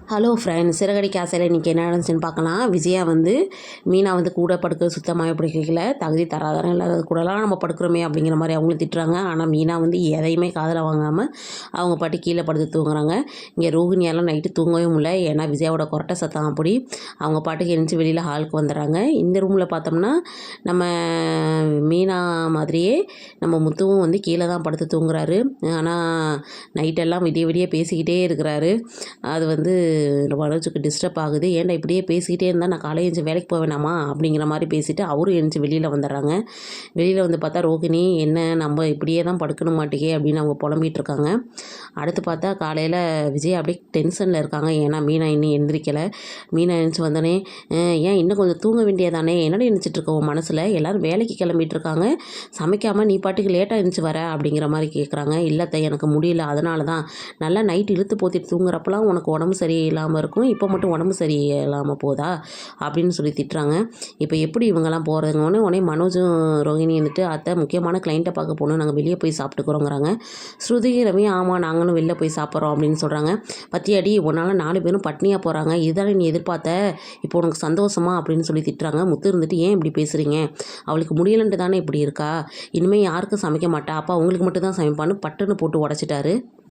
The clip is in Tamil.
ஹலோ ஃப்ரெண்ட்ஸ், சிறகடி காசையில் இன்றைக்கி என்ன நடந்துச்சுன்னு பார்க்கலாம். விஜயா வந்து மீனா வந்து கூட படுக்க சுத்தமாக பிடிக்கல, தகுதி தராதரம் இல்லாதது கூடலாம் நம்ம படுக்கிறோமே அப்படிங்கிற மாதிரி அவங்களும் திட்டுறாங்க. ஆனால் மீனா வந்து எதையுமே காதில் வாங்காமல் அவங்க பாட்டு கீழே படுத்து தூங்குறாங்க. இங்கே ரோகிணியாலாம் நைட்டு தூங்கவே முடியல, ஏன்னா விஜயாவோட கொரட்டை சத்தம் அப்படி. அவங்க பாட்டுக்கு எழுந்துச்சி வெளியில் ஹாலுக்கு வந்துடுறாங்க. இந்த ரூமில் பார்த்தோம்னா நம்ம மீனா மாதிரியே நம்ம முத்துவும் வந்து கீழே தான் படுத்து தூங்குறாரு. ஆனால் நைட்டெல்லாம் விடிய விடிய பேசிக்கிட்டே இருக்கிறாரு. அது வந்து மனோஜுக்கு டிஸ்டர்ப் ஆகுது. ஏன்டா இப்படியே பேசிக்கிட்டே இருந்தால் நான் காலையில் எழுந்து வேலைக்கு போக வேணாமா அப்படிங்கிற மாதிரி பேசிவிட்டு அவரும் எழுந்துச்சி வெளியில் வந்துடுறாங்க. வெளியில் வந்து பார்த்தா ரோகிணி என்ன நம்ம இப்படியே தான் படுக்கணும் மாட்டேங்கே அப்படின்னு அவங்க புலம்பிகிட்டு இருக்காங்க. அடுத்து பார்த்தா காலையில் விஜய் அப்படியே டென்ஷனில் இருக்காங்க. ஏன்னா மீனா இன்னும் எழுந்திரிக்கலை. மீனா எழுந்துச்சி வந்தோடனே ஏன் இன்னும் கொஞ்சம் தூங்க வேண்டியதானே, என்னடா எழுந்திரிச்சிட்டு இருக்க உன் மனசில், எல்லோரும் வேலைக்கு கிளம்பிட்டு இருக்காங்க, சமைக்காமல் நீ பாட்டுக்கு லேட்டாக எழுந்துச்சி வர அப்படிங்கிற மாதிரி கேட்குறாங்க. இல்லத்தை எனக்கு முடியல, அதனால தான் நல்லா நைட் இழுத்து போத்திட்டு தூங்குறப்பெல்லாம் உனக்கு உடம்பு சரியில்லாமல் இருக்கும், இப்போ மட்டும் உடம்பு சரியில்லாமல் போதா அப்படின்னு சொல்லி திட்டுறாங்க. இப்போ எப்படி இவங்கெல்லாம் போகிறதுங்கன்னு உடனே மனோஜும் ரோஹிணி வந்துட்டு அத்தை முக்கியமான கிளைண்ட்டை பார்க்க போகணும், நாங்கள் வெளியே போய் சாப்பிட்டுக்கிறோங்கிறாங்க. ஸ்ருதி ரவி ஆமாம் நாங்களும் வெளில போய் சாப்பிட்றோம் அப்படின்னு சொல்கிறாங்க. பத்தியாடி உன்னால் 4 பேரும் பட்னியாக போகிறாங்க, இதுதானே நீ எதிர்பார்த்த, இப்போ உனக்கு சந்தோஷமா அப்படின்னு சொல்லி திட்டுறாங்க. முத்து இருந்துட்டு ஏன் இப்படி பேசுகிறீங்க, அவளுக்கு முடியலன்ட்டு தானே இப்படி இருக்கா, இனிமேல் யாருக்கும் சமைக்க மாட்டா, அப்பா உங்களுக்கு மட்டும் தான் சமைப்பான்னு பட்டுன்னு போட்டு உடச்சிட்டாரு.